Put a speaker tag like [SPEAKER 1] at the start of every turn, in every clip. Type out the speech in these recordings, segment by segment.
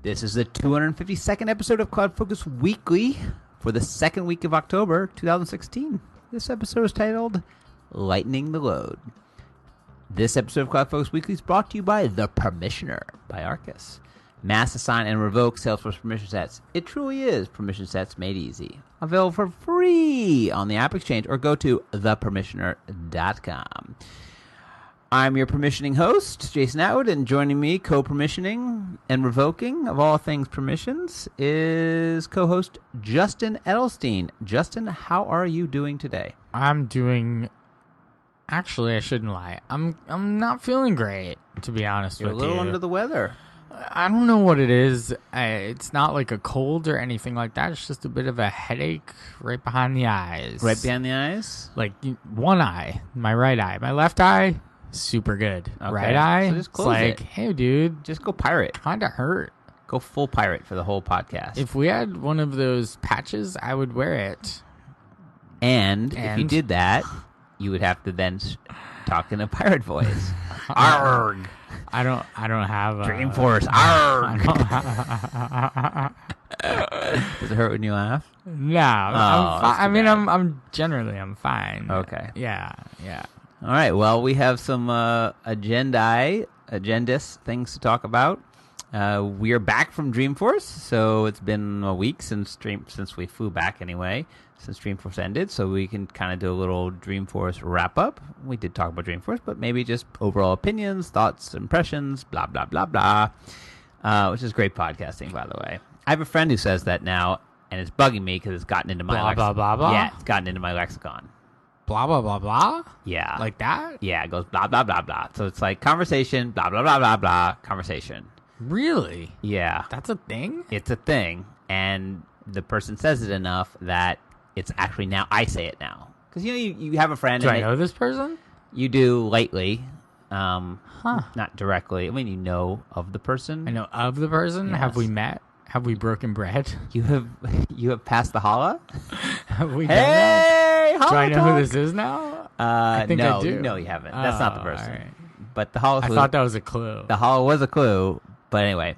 [SPEAKER 1] This is the 252nd episode of CloudFocus Weekly for the second week of October 2016. This episode is titled Lightening the Load. This episode of CloudFocus Weekly is brought to you by The Permissioner by Arkus. Mass assign and revoke Salesforce permission sets. It truly is permission sets made easy. Available for free on the App Exchange or go to thepermissioner.com. I'm your permissioning host, Jason Atwood, and joining me, co-permissioning and revoking of all things permissions, is co-host Justin Edelstein. Justin, how are you doing today?
[SPEAKER 2] I'm doing... Actually, I shouldn't lie. I'm not feeling great, to be honest with you.
[SPEAKER 1] You're a little under the weather.
[SPEAKER 2] I don't know what it is. It's not like a cold or anything like that. It's just a bit of a headache right behind the eyes.
[SPEAKER 1] Right behind the eyes?
[SPEAKER 2] Like one eye, my right eye. My left eye, super good.
[SPEAKER 1] Okay.
[SPEAKER 2] Right eye,
[SPEAKER 1] So just close
[SPEAKER 2] it's like,
[SPEAKER 1] it.
[SPEAKER 2] hey, dude,
[SPEAKER 1] Just go pirate.
[SPEAKER 2] kind of hurt.
[SPEAKER 1] Go full pirate for the whole podcast.
[SPEAKER 2] If we had one of those patches, I would wear it.
[SPEAKER 1] And if you did that, you would have to then talk in a pirate voice. Arg!
[SPEAKER 2] I don't have a
[SPEAKER 1] Dreamforce. Arg! Does it hurt when you laugh?
[SPEAKER 2] No, I'm
[SPEAKER 1] that's
[SPEAKER 2] fine.
[SPEAKER 1] too bad.
[SPEAKER 2] I'm generally fine.
[SPEAKER 1] Okay.
[SPEAKER 2] Yeah.
[SPEAKER 1] All right. Well, we have some agendas things to talk about. We are back from Dreamforce, so it's been a week since we flew back anyway, since Dreamforce ended, so we can kind of do a little Dreamforce wrap-up. We did talk about Dreamforce, but maybe just overall opinions, thoughts, impressions, blah, blah, blah, blah, which is great podcasting, by the way. I have a friend who says that now, and it's bugging me because it's gotten into my
[SPEAKER 2] Blah, blah, blah, blah?
[SPEAKER 1] Yeah, it's gotten into my lexicon.
[SPEAKER 2] Blah, blah, blah, blah?
[SPEAKER 1] Yeah.
[SPEAKER 2] Like that?
[SPEAKER 1] Yeah, it goes blah, blah, blah, blah. So it's like conversation, blah, blah, blah, blah, blah, conversation.
[SPEAKER 2] Really?
[SPEAKER 1] Yeah.
[SPEAKER 2] That's a thing?
[SPEAKER 1] It's a thing, and the person says it enough that it's actually now I say it now. Because, you have a friend.
[SPEAKER 2] Do I know this person?
[SPEAKER 1] You do lately. Not directly. I mean, you know of the person.
[SPEAKER 2] I know of the person.
[SPEAKER 1] Yes.
[SPEAKER 2] Have we met? Have we broken bread?
[SPEAKER 1] You have passed the holla?
[SPEAKER 2] Have we done that?
[SPEAKER 1] Hey, holla
[SPEAKER 2] Do I know
[SPEAKER 1] talk.
[SPEAKER 2] who this is now?
[SPEAKER 1] I
[SPEAKER 2] think I do.
[SPEAKER 1] No, you haven't. That's not the
[SPEAKER 2] Oh,
[SPEAKER 1] person.
[SPEAKER 2] all right.
[SPEAKER 1] But the holla
[SPEAKER 2] I thought that was a clue.
[SPEAKER 1] The holla was a clue. But anyway.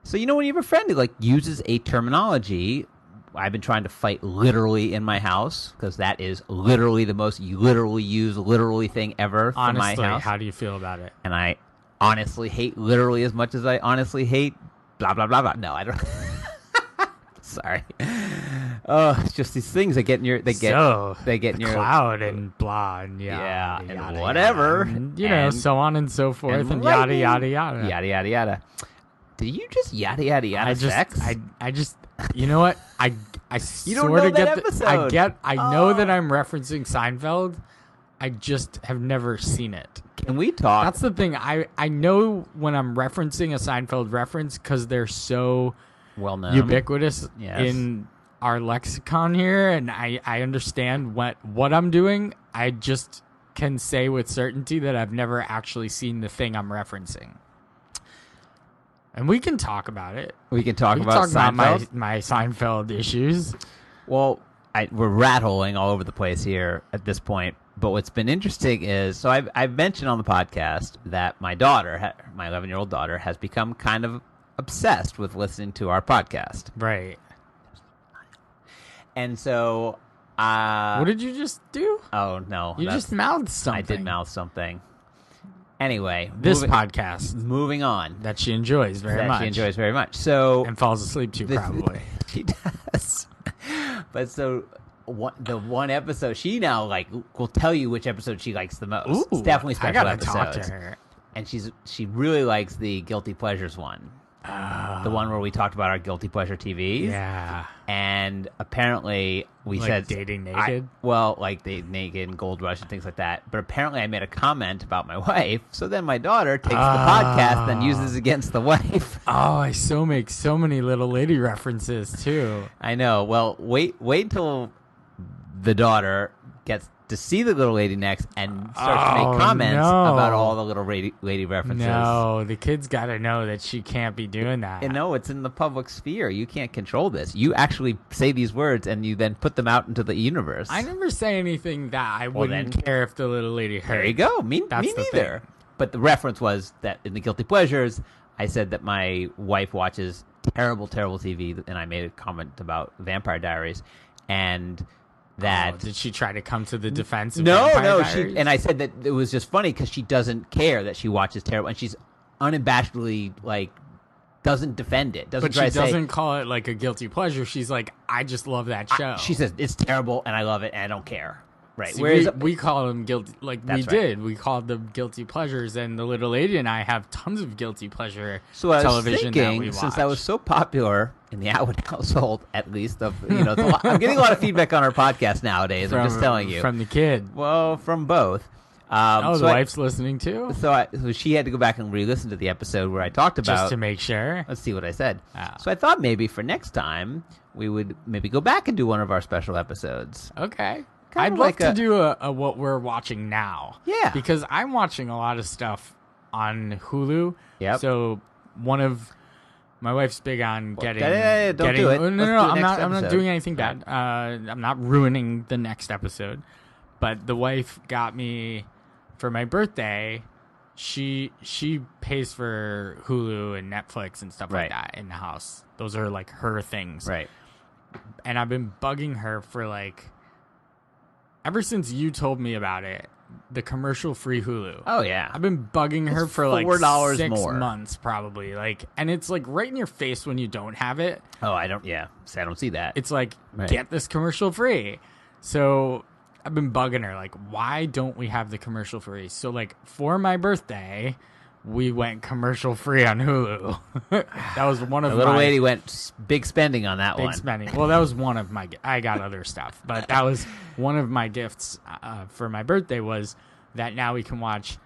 [SPEAKER 1] So, when you have a friend who, uses a terminology, I've been trying to fight literally in my house, because that is literally the most you literally use literally thing ever for
[SPEAKER 2] Honestly,
[SPEAKER 1] my house.
[SPEAKER 2] how do you feel about it?
[SPEAKER 1] And I honestly hate literally as much as I honestly hate blah, blah, blah, blah. No, I don't. Sorry. Oh, it's just these things that get in your... They get in your...
[SPEAKER 2] cloud and blah and
[SPEAKER 1] Yeah,
[SPEAKER 2] yada,
[SPEAKER 1] and
[SPEAKER 2] yada,
[SPEAKER 1] whatever.
[SPEAKER 2] yada. And, so on and so forth and yada,
[SPEAKER 1] lightning.
[SPEAKER 2] yada, yada.
[SPEAKER 1] Yada, yada, yada. Did you just yada, yada, yada sex?
[SPEAKER 2] I just, you know what? I
[SPEAKER 1] You don't
[SPEAKER 2] sort
[SPEAKER 1] know
[SPEAKER 2] of
[SPEAKER 1] that
[SPEAKER 2] get
[SPEAKER 1] episode.
[SPEAKER 2] I know that I'm referencing Seinfeld. I just have never seen it.
[SPEAKER 1] Can we talk?
[SPEAKER 2] That's the thing. I know when I'm referencing a Seinfeld reference because they're so
[SPEAKER 1] well known.
[SPEAKER 2] ubiquitous
[SPEAKER 1] Yes.
[SPEAKER 2] in our lexicon here, and I understand what I'm doing. I just can say with certainty that I've never actually seen the thing I'm referencing. And we can talk about it.
[SPEAKER 1] We can talk about Seinfeld.
[SPEAKER 2] my Seinfeld issues.
[SPEAKER 1] Well, we're rat-holing all over the place here at this point. But what's been interesting is, so I've mentioned on the podcast that my daughter, my 11-year-old daughter, has become kind of obsessed with listening to our podcast.
[SPEAKER 2] Right.
[SPEAKER 1] And so...
[SPEAKER 2] what did you just do?
[SPEAKER 1] Oh, no.
[SPEAKER 2] You just mouthed something.
[SPEAKER 1] I did mouth something. Anyway.
[SPEAKER 2] This podcast.
[SPEAKER 1] Moving on.
[SPEAKER 2] That she enjoys very much.
[SPEAKER 1] She enjoys very much. So...
[SPEAKER 2] And falls asleep to, probably.
[SPEAKER 1] She does. But so... the one episode she now will tell you which episode she likes the most.
[SPEAKER 2] Ooh,
[SPEAKER 1] it's definitely special
[SPEAKER 2] I gotta
[SPEAKER 1] episodes.
[SPEAKER 2] talk to her.
[SPEAKER 1] And she really likes the Guilty Pleasures one. The one where we talked about our Guilty Pleasure TVs.
[SPEAKER 2] Yeah.
[SPEAKER 1] And apparently we said...
[SPEAKER 2] dating naked?
[SPEAKER 1] The naked and Gold Rush and things like that. But apparently I made a comment about my wife. So then my daughter takes the podcast and uses against the wife.
[SPEAKER 2] Oh, I make so many little lady references, too.
[SPEAKER 1] I know. Well, wait until the daughter gets to see the little lady next and starts to make comments about all the little lady references.
[SPEAKER 2] No, the kid's got to know that she can't be doing that.
[SPEAKER 1] And no, it's in the public sphere. You can't control this. You actually say these words and you then put them out into the universe.
[SPEAKER 2] I never say anything that I wouldn't care if the little lady heard.
[SPEAKER 1] There you go. Me neither. But the reference was that in the Guilty Pleasures, I said that my wife watches terrible TV, and I made a comment about Vampire Diaries, and that
[SPEAKER 2] did she try to come to the defense of
[SPEAKER 1] no,
[SPEAKER 2] Vampire
[SPEAKER 1] no,
[SPEAKER 2] Diaries?
[SPEAKER 1] and I said that it was just funny because she doesn't care that she watches terrible, and she's unabashedly like doesn't defend it.
[SPEAKER 2] But she doesn't call it like a guilty pleasure. She's like, I just love that show.
[SPEAKER 1] She says it's terrible and I love it and I don't care. Right.
[SPEAKER 2] See,
[SPEAKER 1] Whereas
[SPEAKER 2] we call them guilty, like we
[SPEAKER 1] right.
[SPEAKER 2] did. We called them guilty pleasures, and the little lady and I have tons of guilty pleasure
[SPEAKER 1] so I
[SPEAKER 2] television
[SPEAKER 1] was thinking,
[SPEAKER 2] that we watch.
[SPEAKER 1] since I was so popular in the Atwood household, at least of it's a lot, I'm getting a lot of feedback on our podcast nowadays. I'm just telling you
[SPEAKER 2] from the kid.
[SPEAKER 1] Well, from both.
[SPEAKER 2] The wife's listening too.
[SPEAKER 1] So she had to go back and re-listen to the episode where I talked about
[SPEAKER 2] just to make sure.
[SPEAKER 1] Let's see what I said.
[SPEAKER 2] Oh.
[SPEAKER 1] So I thought maybe for next time we would maybe go back and do one of our special episodes.
[SPEAKER 2] Okay.
[SPEAKER 1] Kind
[SPEAKER 2] I'd
[SPEAKER 1] of
[SPEAKER 2] love
[SPEAKER 1] like
[SPEAKER 2] to do a what we're watching now.
[SPEAKER 1] Yeah.
[SPEAKER 2] Because I'm watching a lot of stuff on Hulu.
[SPEAKER 1] Yep.
[SPEAKER 2] So my wife's big on getting.
[SPEAKER 1] Don't do it.
[SPEAKER 2] No, I'm not
[SPEAKER 1] episode.
[SPEAKER 2] doing anything bad. I'm not ruining the next episode. But the wife got me for my birthday. She pays for Hulu and Netflix and stuff like that in the house. Those are like her things.
[SPEAKER 1] Right.
[SPEAKER 2] And I've been bugging her for like ever since you told me about it, the commercial-free Hulu.
[SPEAKER 1] Oh yeah.
[SPEAKER 2] I've been bugging her for like
[SPEAKER 1] $4
[SPEAKER 2] 6
[SPEAKER 1] more.
[SPEAKER 2] months probably. Like, and it's like right in your face when you don't have it.
[SPEAKER 1] Oh, I don't. Yeah, I don't see that.
[SPEAKER 2] It's like get this commercial-free. So I've been bugging her like, why don't we have the commercial-free? So like for my birthday, we went commercial-free on Hulu. That was one of
[SPEAKER 1] the little lady went big spending on that one.
[SPEAKER 2] Big spending. Well, that was one of my. I got other stuff, but that was one of my gifts for my birthday. Was that now we can watch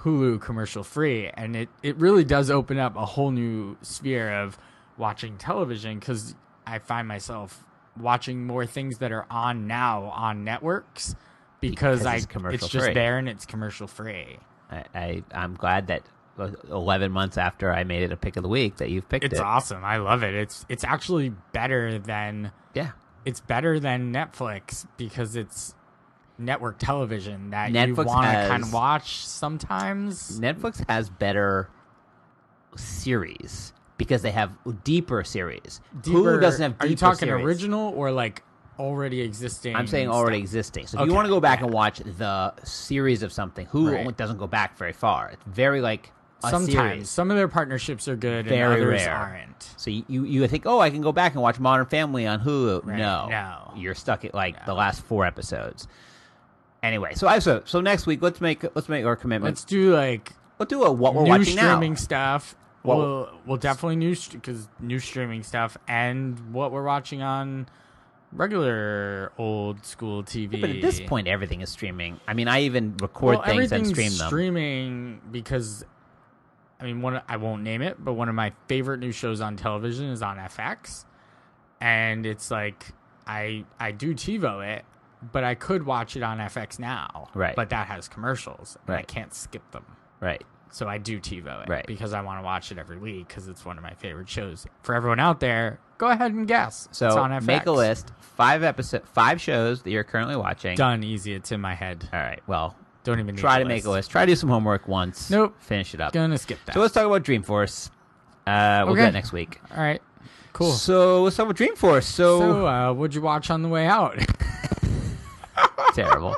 [SPEAKER 2] Hulu commercial-free, and it really does open up a whole new sphere of watching television because I find myself watching more things that are on now on networks because it's just there and it's commercial-free.
[SPEAKER 1] I'm glad that 11 months after I made it a pick of the week that you've picked it.
[SPEAKER 2] It's awesome. I love it. It's actually better than It's better than Netflix because it's network television that you want to kind of watch sometimes.
[SPEAKER 1] Netflix has better series because they have deeper series. Hulu doesn't have deeper.
[SPEAKER 2] Are you talking
[SPEAKER 1] series.
[SPEAKER 2] Original or like already existing?
[SPEAKER 1] I'm saying already existing. So if you want to go back and watch the series of something, Hulu doesn't go back very far. It's very like
[SPEAKER 2] sometimes
[SPEAKER 1] series.
[SPEAKER 2] Some of their partnerships are good
[SPEAKER 1] very
[SPEAKER 2] and others
[SPEAKER 1] rare.
[SPEAKER 2] aren't.
[SPEAKER 1] So you think, I can go back and watch Modern Family on Hulu.
[SPEAKER 2] Right.
[SPEAKER 1] No, you're stuck at the last 4 episodes. Anyway, so next week let's make our commitment.
[SPEAKER 2] Let's do
[SPEAKER 1] we'll do a what we're
[SPEAKER 2] new
[SPEAKER 1] watching now.
[SPEAKER 2] streaming stuff. We'll definitely because new streaming stuff and what we're watching on regular old school TV.
[SPEAKER 1] Yeah, but at this point, everything is streaming. I mean, I even record things and stream them.
[SPEAKER 2] Streaming because, I mean, I won't name it, but one of my favorite new shows on television is on FX, and it's like I do TiVo it, but I could watch it on FX now.
[SPEAKER 1] Right.
[SPEAKER 2] But that has commercials, and I
[SPEAKER 1] Right.
[SPEAKER 2] can't skip them.
[SPEAKER 1] Right.
[SPEAKER 2] So I do TiVo it
[SPEAKER 1] Right.
[SPEAKER 2] because I want to watch it every week because it's one of my favorite shows. For everyone out there, go ahead and guess.
[SPEAKER 1] So
[SPEAKER 2] it's on FX.
[SPEAKER 1] make a list. 5 shows that you're currently watching.
[SPEAKER 2] Done. Easy. It's in my head.
[SPEAKER 1] All right. Well,
[SPEAKER 2] Don't even need
[SPEAKER 1] try
[SPEAKER 2] a
[SPEAKER 1] to make
[SPEAKER 2] list.
[SPEAKER 1] a list. Try to do some homework once.
[SPEAKER 2] Nope.
[SPEAKER 1] Finish it up.
[SPEAKER 2] Gonna skip that.
[SPEAKER 1] So let's talk about Dreamforce. We'll do that next week.
[SPEAKER 2] All right. Cool.
[SPEAKER 1] So let's talk about Dreamforce. So
[SPEAKER 2] what'd you watch on the way out?
[SPEAKER 1] terrible.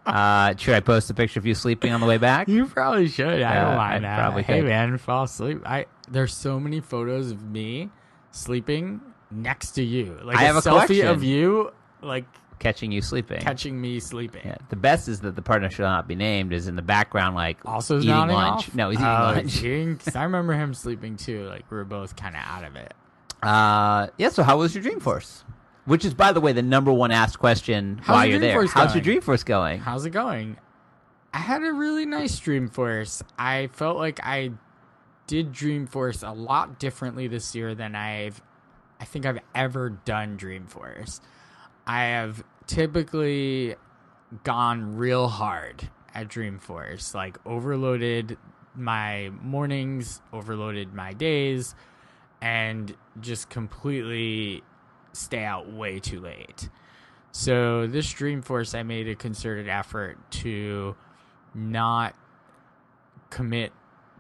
[SPEAKER 1] Should I post a picture of you sleeping on the way back?
[SPEAKER 2] You probably should. I don't mind
[SPEAKER 1] I
[SPEAKER 2] that.
[SPEAKER 1] probably
[SPEAKER 2] Hey,
[SPEAKER 1] could.
[SPEAKER 2] man, fall asleep. There's so many photos of me sleeping next to you. Like
[SPEAKER 1] I have a
[SPEAKER 2] selfie
[SPEAKER 1] collection.
[SPEAKER 2] of you, like
[SPEAKER 1] Catching you sleeping.
[SPEAKER 2] catching me sleeping.
[SPEAKER 1] Yeah. The best is that the partner shall not be named is in the background, like
[SPEAKER 2] Also
[SPEAKER 1] eating
[SPEAKER 2] nodding
[SPEAKER 1] lunch.
[SPEAKER 2] off?
[SPEAKER 1] No, he's eating lunch.
[SPEAKER 2] 'Cause I remember him sleeping too. Like we were both kind of out of it.
[SPEAKER 1] Yeah. So how was your Dreamforce? Which is, by the way, the number one asked question
[SPEAKER 2] How's
[SPEAKER 1] while
[SPEAKER 2] your
[SPEAKER 1] you're there.
[SPEAKER 2] Dreamforce
[SPEAKER 1] How's your
[SPEAKER 2] going?
[SPEAKER 1] Dreamforce going?
[SPEAKER 2] How's it going? I had a really nice Dreamforce. I felt like I did Dreamforce a lot differently this year than I think I've ever done Dreamforce. I have typically gone real hard at Dreamforce, like overloaded my mornings, overloaded my days, and just completely stay out way too late. So this Dreamforce, I made a concerted effort to not commit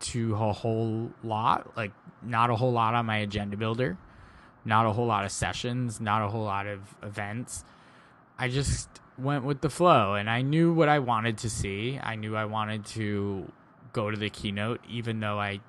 [SPEAKER 2] to a whole lot, like not a whole lot on my agenda builder, not a whole lot of sessions, not a whole lot of events. I just went with the flow, and I knew what I wanted to see. I knew I wanted to go to the keynote, even though I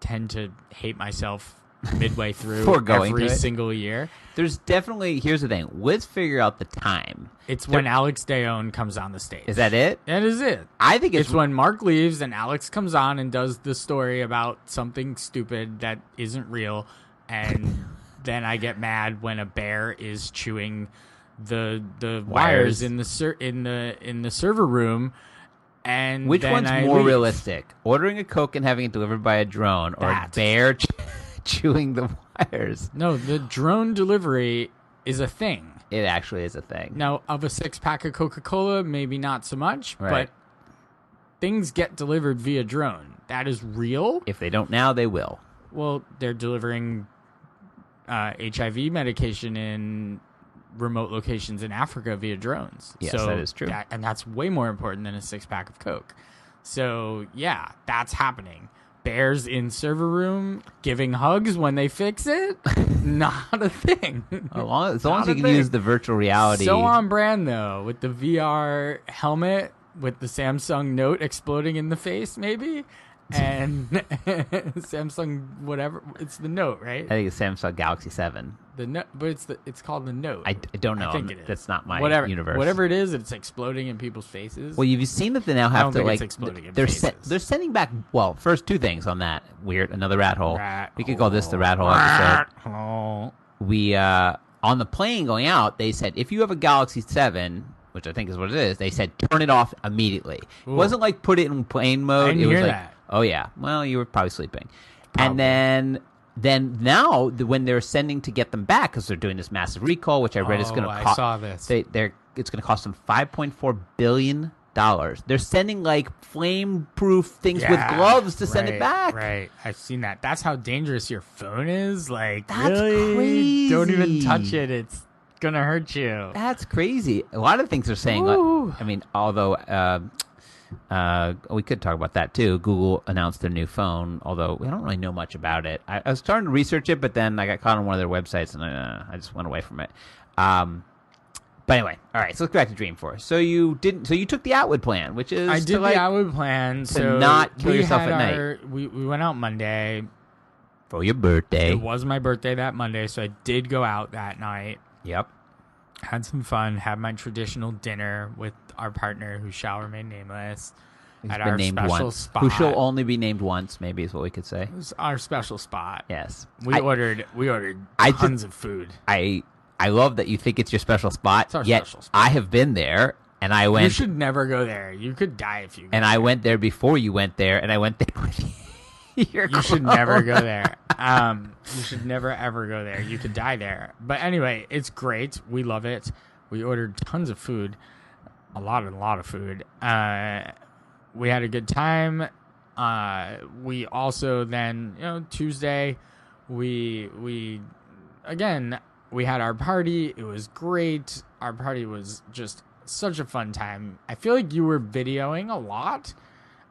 [SPEAKER 2] tend to hate myself midway through every single year.
[SPEAKER 1] There's definitely, here's the thing, let's figure out the time.
[SPEAKER 2] It's when Alex Dayon comes on the stage.
[SPEAKER 1] Is that it?
[SPEAKER 2] That is it.
[SPEAKER 1] I think
[SPEAKER 2] it's when Mark leaves and Alex comes on and does the story about something stupid that isn't real, and then I get mad when a bear is chewing the wires in the server room. And
[SPEAKER 1] which one's more realistic? Ordering a Coke and having it delivered by a drone, or a bear chewing the wires?
[SPEAKER 2] No, the drone delivery is a thing.
[SPEAKER 1] It actually is a thing.
[SPEAKER 2] Now, of a 6-pack of Coca-Cola, maybe not so much, but things get delivered via drone. That is real.
[SPEAKER 1] If they don't now, they will.
[SPEAKER 2] Well, they're delivering HIV medication in remote locations in Africa via drones.
[SPEAKER 1] Yes, that is true.
[SPEAKER 2] And that's way more important than a 6-pack of Coke. So, yeah, that's happening. Bears in server room giving hugs when they fix it? Not a thing.
[SPEAKER 1] As long as you can use the virtual reality.
[SPEAKER 2] So on brand, though, with the VR helmet with the Samsung Note exploding in the face, maybe? And Samsung whatever, it's the Note, right?
[SPEAKER 1] I think it's Samsung Galaxy 7.
[SPEAKER 2] The Note, but it's called the Note.
[SPEAKER 1] I don't know.
[SPEAKER 2] I think it is.
[SPEAKER 1] That's not my universe.
[SPEAKER 2] Whatever it is, it's exploding in people's faces.
[SPEAKER 1] Well, you've seen that they now have to, like,
[SPEAKER 2] it's exploding in
[SPEAKER 1] they're
[SPEAKER 2] faces.
[SPEAKER 1] they're sending back. Well, first, two things on that. Another rat hole. We could call this the rat hole episode. We on the plane going out, they said if you have a Galaxy 7, which I think is what it is, they said turn it off immediately. Ooh. It wasn't like put it in plane mode.
[SPEAKER 2] I didn't hear that.
[SPEAKER 1] Oh yeah, well you were probably sleeping. Probably. And then now when they're sending to get them back, because they're doing this massive recall, which I read is going to cost.
[SPEAKER 2] I saw this.
[SPEAKER 1] It's going to cost them $5.4 billion. They're sending like flame-proof things with gloves to send it back.
[SPEAKER 2] Right, I've seen that. That's how dangerous your phone is. Like,
[SPEAKER 1] that's
[SPEAKER 2] really?
[SPEAKER 1] crazy.
[SPEAKER 2] Don't even touch it. It's gonna hurt you.
[SPEAKER 1] That's crazy. A lot of things are saying. I mean, although we could talk about that too. Google announced their new phone, although we don't really know much about it. I was starting to research it, but then I got caught on one of their websites, and I just went away from it. But anyway, all right. So let's go back to Dreamforce. So you didn't. So you took the Outward plan, which is
[SPEAKER 2] I did the Outward plan
[SPEAKER 1] to not kill yourself at night.
[SPEAKER 2] We went out Monday
[SPEAKER 1] for your birthday.
[SPEAKER 2] It was my birthday that Monday, so I did go out that night.
[SPEAKER 1] Yep.
[SPEAKER 2] Had some fun. Had my traditional dinner with our partner, who shall remain nameless.
[SPEAKER 1] At our special spot. Who shall only be named once, maybe is what we could say.
[SPEAKER 2] It was our special spot.
[SPEAKER 1] Yes.
[SPEAKER 2] We ordered tons of food.
[SPEAKER 1] I love that you think it's your special spot.
[SPEAKER 2] It's our
[SPEAKER 1] yet
[SPEAKER 2] special spot.
[SPEAKER 1] I have been there, and I went.
[SPEAKER 2] You should never go there. You could die if you go
[SPEAKER 1] And
[SPEAKER 2] there.
[SPEAKER 1] I went there before you went there, and I went there with you.
[SPEAKER 2] You should never go there. You should never, ever go there. You could die there. But anyway, it's great. We love it. We ordered tons of food. A lot of food. We had a good time. We also then, Tuesday, we had our party. It was great. Our party was just such a fun time. I feel like you were videoing a lot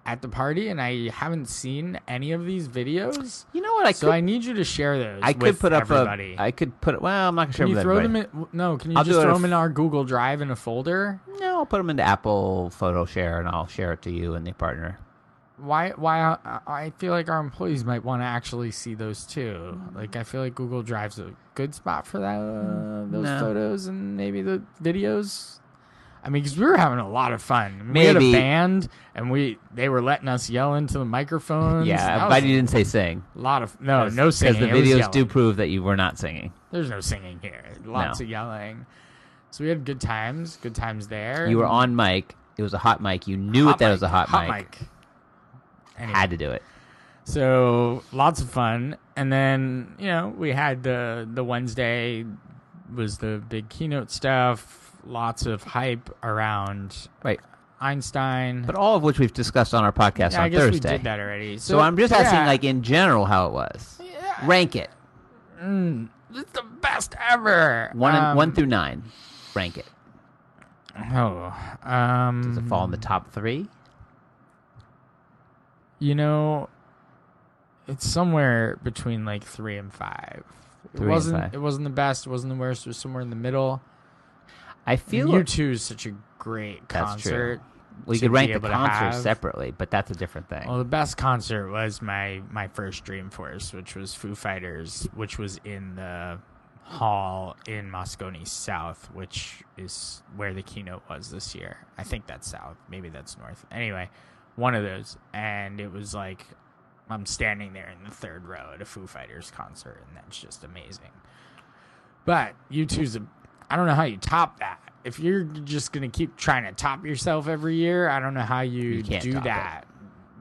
[SPEAKER 2] at the party, and I haven't seen any of these videos.
[SPEAKER 1] You know what?
[SPEAKER 2] I need you to share those.
[SPEAKER 1] I could put up
[SPEAKER 2] everybody.
[SPEAKER 1] Well, I'm not gonna share
[SPEAKER 2] them
[SPEAKER 1] with
[SPEAKER 2] everybody. Can you just throw them in our Google Drive in a folder?
[SPEAKER 1] No, I'll put them into Apple Photo Share, and I'll share it to you and the partner.
[SPEAKER 2] Why? I feel like our employees might want to actually see those too. Like, I feel like Google Drive's a good spot for that. Those photos and maybe the videos. I mean, because we were having a lot of fun. We had a band, and they were letting us yell into the microphones.
[SPEAKER 1] Yeah, but you didn't say sing.
[SPEAKER 2] A lot of no singing.
[SPEAKER 1] Because the videos do prove that you were not singing.
[SPEAKER 2] There's no singing here. Lots of yelling. So we had good times. Good times there.
[SPEAKER 1] You were on mic. It was a hot mic. You knew that it was a hot mic. Anyway. Had to do it.
[SPEAKER 2] So lots of fun, and then we had the Wednesday was the big keynote stuff. Lots of hype around Einstein.
[SPEAKER 1] But all of which we've discussed on our podcast on
[SPEAKER 2] I guess
[SPEAKER 1] Thursday.
[SPEAKER 2] We did that already.
[SPEAKER 1] So I'm just asking, like, in general, how it was.
[SPEAKER 2] Yeah.
[SPEAKER 1] Rank it.
[SPEAKER 2] It's the best ever.
[SPEAKER 1] 1 through 9. Rank it.
[SPEAKER 2] Does
[SPEAKER 1] it fall in the top 3?
[SPEAKER 2] You know, it's somewhere between like 3 and 5. It wasn't the best, it wasn't the worst, it was somewhere in the middle.
[SPEAKER 1] I feel
[SPEAKER 2] U2 is such a great concert.
[SPEAKER 1] True. Well, you could rank the concerts separately, but that's a different thing.
[SPEAKER 2] Well, the best concert was my first Dreamforce, which was Foo Fighters, which was in the hall in Moscone South, which is where the keynote was this year. I think that's South. Maybe that's North. Anyway, one of those. And it was like I'm standing there in the third row at a Foo Fighters concert, and that's just amazing. But U2's I don't know how you top that. If you're just going to keep trying to top yourself every year, I don't know how you do that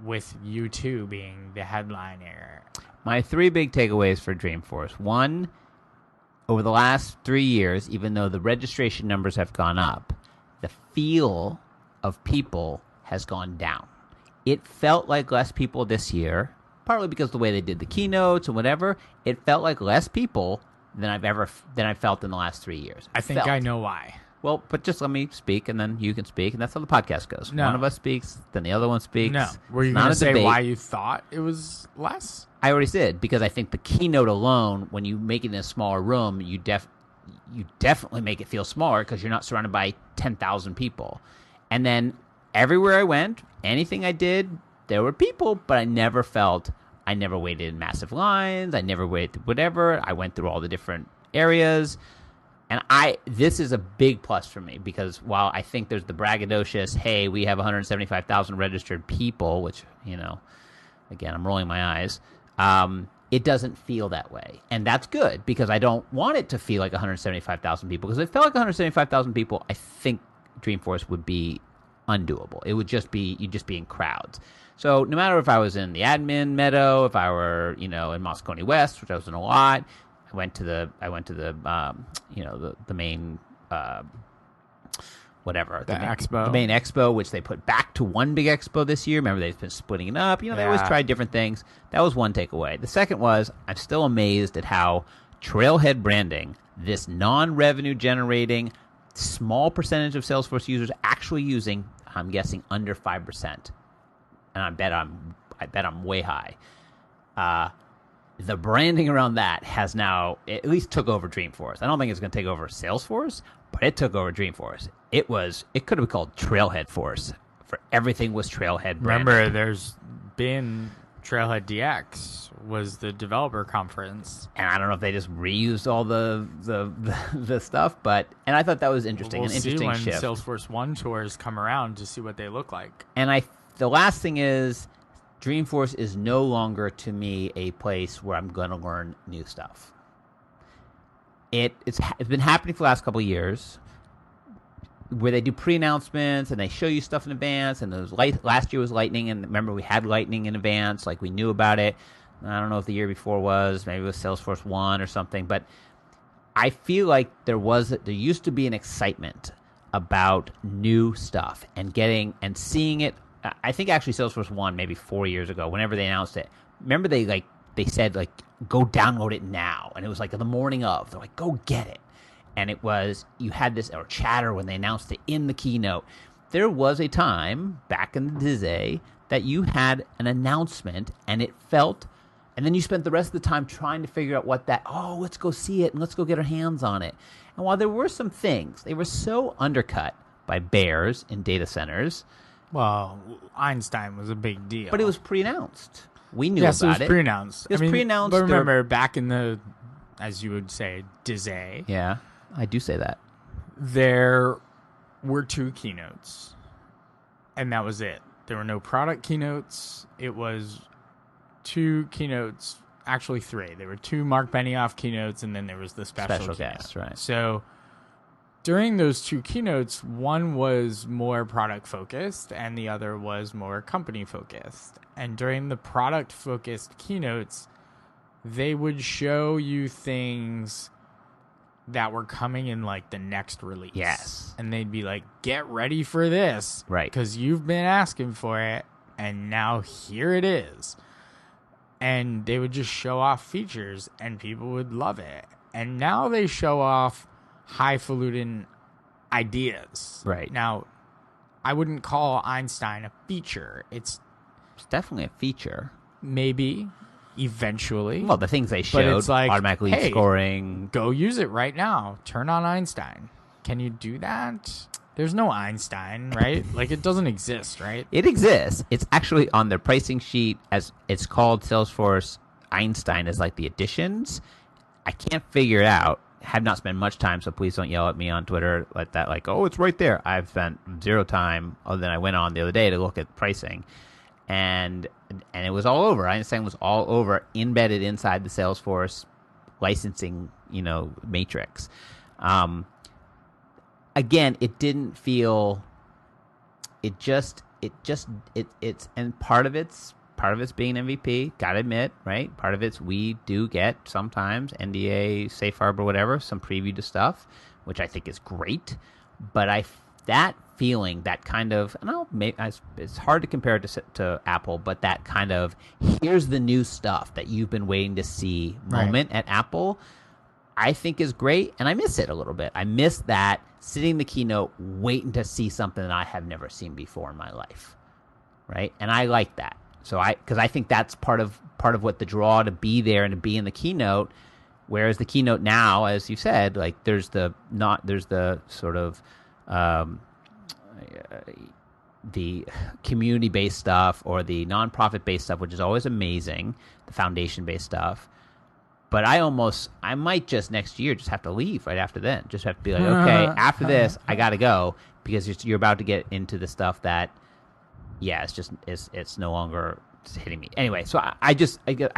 [SPEAKER 2] with U2 being the headliner.
[SPEAKER 1] My 3 big takeaways for Dreamforce. 1, over the last 3 years, even though the registration numbers have gone up, the feel of people has gone down. It felt like less people this year, partly because of the way they did the keynotes and whatever. It felt like less people than I've felt in the last 3 years.
[SPEAKER 2] I think I know why.
[SPEAKER 1] Well, but just let me speak, and then you can speak, and that's how the podcast goes.
[SPEAKER 2] No.
[SPEAKER 1] One of us speaks, then the other one speaks.
[SPEAKER 2] No. Were you going to say why you thought it was less?
[SPEAKER 1] I already said, because I think the keynote alone, when you make it in a smaller room, you definitely make it feel smaller because you're not surrounded by 10,000 people. And then everywhere I went, anything I did, there were people, but I never waited in massive lines. I never waited whatever. I went through all the different areas. And this is a big plus for me because while I think there's the braggadocious, hey, we have 175,000 registered people, which, again, I'm rolling my eyes, it doesn't feel that way. And that's good because I don't want it to feel like 175,000 people. Because if it felt like 175,000 people, I think Dreamforce would be undoable. It would just be, you'd just be in crowds. So no matter if I was in the admin meadow, if I were, in Moscone West, which I was in a lot, I went to the main whatever
[SPEAKER 2] the expo,
[SPEAKER 1] the main expo, which they put back to one big expo this year. Remember, they've been splitting it up. They always try different things. That was one takeaway. The second was I'm still amazed at how Trailhead branding, this non-revenue generating small percentage of Salesforce users actually using, I'm guessing under 5%, and I bet I'm way high. The branding around that has now at least took over Dreamforce. I don't think it's going to take over Salesforce, but it took over Dreamforce. It could have been called Trailhead Force. For everything was Trailhead branding.
[SPEAKER 2] Remember, there's been Trailhead DX was the developer conference,
[SPEAKER 1] and I don't know if they just reused all the stuff, and I thought that was interesting.
[SPEAKER 2] We'll
[SPEAKER 1] an interesting
[SPEAKER 2] see when
[SPEAKER 1] shift.
[SPEAKER 2] Salesforce One tours come around to see what they look like.
[SPEAKER 1] And the last thing is, Dreamforce is no longer, to me, a place where I'm going to learn new stuff. It's been happening for the last couple of years, where they do pre-announcements and they show you stuff in advance. And last year was Lightning, and remember we had Lightning in advance, like we knew about it. I don't know if the year before was, maybe it was Salesforce One or something, but I feel like there used to be an excitement about new stuff and seeing it. I think actually Salesforce One maybe 4 years ago, whenever they announced it, remember they said go download it now, and it was like the morning of. They're like, go get it, and it was, you had this, or Chatter when they announced it in the keynote. There was a time back in the day that you had an announcement and it felt, and then you spent the rest of the time trying to figure out let's go see it and let's go get our hands on it. And while there were some things, they were so undercut by bears in data centers.
[SPEAKER 2] Well, Einstein was a big deal.
[SPEAKER 1] But it was pre-announced. We knew
[SPEAKER 2] about it. Yes, it was pre-announced.
[SPEAKER 1] It was pre-announced.
[SPEAKER 2] But remember, back in the, as you would say, dizay.
[SPEAKER 1] Yeah, I do say that.
[SPEAKER 2] There were 2 keynotes, and that was it. There were no product keynotes. It was 2 keynotes, actually 3. There were 2 Mark Benioff keynotes, and then there was the special
[SPEAKER 1] guest, right.
[SPEAKER 2] So during those 2 keynotes, one was more product-focused, and the other was more company-focused. And during the product-focused keynotes, they would show you things that were coming in the next release.
[SPEAKER 1] Yes.
[SPEAKER 2] And they'd be like, get ready for this.
[SPEAKER 1] Right.
[SPEAKER 2] Because you've been asking for it, and now here it is. And they would just show off features, and people would love it. And now they show off highfalutin ideas.
[SPEAKER 1] Right.
[SPEAKER 2] Now, I wouldn't call Einstein a feature. It's
[SPEAKER 1] It's definitely a feature.
[SPEAKER 2] Maybe eventually.
[SPEAKER 1] Well, the things they
[SPEAKER 2] But
[SPEAKER 1] showed,
[SPEAKER 2] it's like,
[SPEAKER 1] automatically
[SPEAKER 2] hey,
[SPEAKER 1] scoring.
[SPEAKER 2] go use it right now. Turn on Einstein. Can you do that? There's no Einstein, right? Like, it doesn't exist, right?
[SPEAKER 1] It exists. It's actually on their pricing sheet, as it's called Salesforce Einstein, as like the additions. I can't figure it out. Have not spent much time, so please don't yell at me on Twitter like that. Like, oh, it's right there. I've spent zero time, other than I went on the other day to look at pricing, and it was all over. Einstein was all over, embedded inside the Salesforce licensing, matrix. Again, it didn't feel. It's and part of it's being an MVP. Gotta admit, right? Part of it's we do get sometimes NDA, safe harbor, whatever, some preview to stuff, which I think is great. But that feeling, that kind of, it's hard to compare it to Apple, but that kind of here's the new stuff that you've been waiting to see moment at Apple, I think is great, and I miss it a little bit. I miss that sitting in the keynote waiting to see something that I have never seen before in my life, right? And I like that. So because I think that's part of what the draw to be there and to be in the keynote. Whereas the keynote now, as you said, like there's the sort of the community-based stuff or the nonprofit-based stuff, which is always amazing, the foundation-based stuff. But I might just next year just have to leave right after then. Just have to be like, okay, after this, I got to go because you're about to get into the stuff that, it's no longer hitting me. Anyway, so I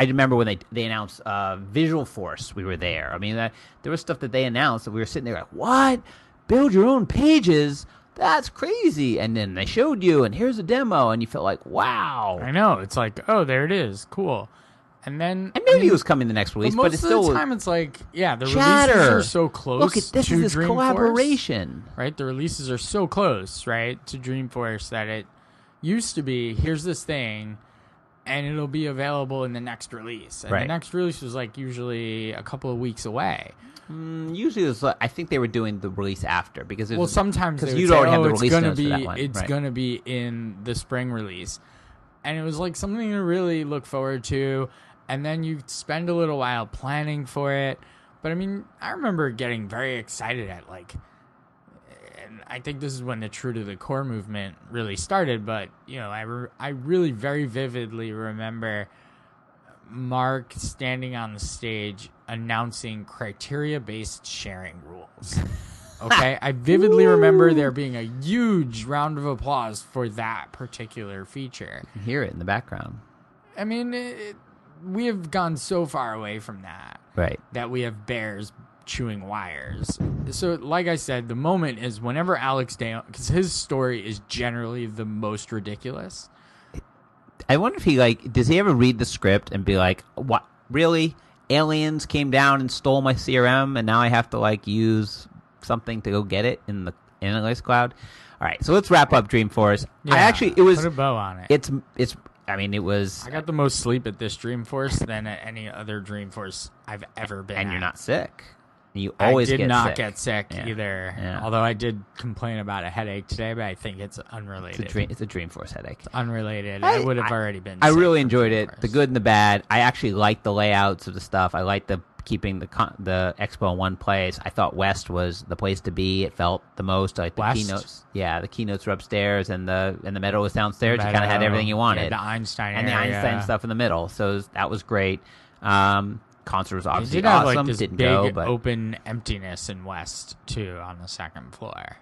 [SPEAKER 1] remember when they announced Visual Force, we were there. I mean, there was stuff that they announced that we were sitting there like, what? Build your own pages? That's crazy. And then they showed you, and here's a demo, and you felt like, wow.
[SPEAKER 2] I know. It's like, oh, there it is. Cool. And
[SPEAKER 1] maybe it was coming the next release, but it's still.
[SPEAKER 2] Most of the time, it's like, the releases are so close.
[SPEAKER 1] Look, this
[SPEAKER 2] to
[SPEAKER 1] is this
[SPEAKER 2] Dreamforce,
[SPEAKER 1] collaboration,
[SPEAKER 2] right? The releases are so close, right, to Dreamforce that it used to be here's this thing, and it'll be available in the next release. And the next release was like usually a couple of weeks away.
[SPEAKER 1] Usually, it was, I think they were doing the release after because
[SPEAKER 2] sometimes
[SPEAKER 1] because you'd already have the release notes for that one.
[SPEAKER 2] It's gonna be in the spring release, and it was like something to really look forward to. And then you spend a little while planning for it. But, I mean, I remember getting very excited at, and I think this is when the True to the Core movement really started. But, I really very vividly remember Mark standing on the stage announcing criteria-based sharing rules. Okay? I vividly remember there being a huge round of applause for that particular feature.
[SPEAKER 1] You can hear it in the background.
[SPEAKER 2] I mean, we have gone so far away from that.
[SPEAKER 1] Right.
[SPEAKER 2] That we have bears chewing wires. So, like I said, the moment is whenever Alex Day, because his story is generally the most ridiculous.
[SPEAKER 1] I wonder if does he ever read the script and be like, what, really? Aliens came down and stole my CRM and now I have to use something to go get it in the Analytics Cloud? All right, so let's wrap up Dreamforce.
[SPEAKER 2] Yeah, put a bow on it.
[SPEAKER 1] It was.
[SPEAKER 2] I got the most sleep at this Dreamforce than at any other Dreamforce I've ever been.
[SPEAKER 1] And
[SPEAKER 2] at.
[SPEAKER 1] You're not sick. You always
[SPEAKER 2] I did
[SPEAKER 1] get
[SPEAKER 2] not
[SPEAKER 1] sick.
[SPEAKER 2] get sick either. Yeah. Although I did complain about a headache today, but I think it's unrelated.
[SPEAKER 1] It's a Dreamforce headache.
[SPEAKER 2] It's unrelated. I would have already been.
[SPEAKER 1] I
[SPEAKER 2] sick
[SPEAKER 1] really enjoyed
[SPEAKER 2] Dreamforce.
[SPEAKER 1] it. The good and the bad. I actually liked the layouts of the stuff. I liked keeping the expo in one place. I thought West was the place to be. It felt the most like the keynotes. Yeah, the keynotes were upstairs and the Meadow was downstairs. You kind of had everything you wanted.
[SPEAKER 2] The Einstein
[SPEAKER 1] and
[SPEAKER 2] area.
[SPEAKER 1] the Einstein stuff in the middle. So that was great. Concert was obviously
[SPEAKER 2] did have,
[SPEAKER 1] awesome.
[SPEAKER 2] This
[SPEAKER 1] Didn't
[SPEAKER 2] big
[SPEAKER 1] go, but
[SPEAKER 2] open emptiness in West too on the second floor,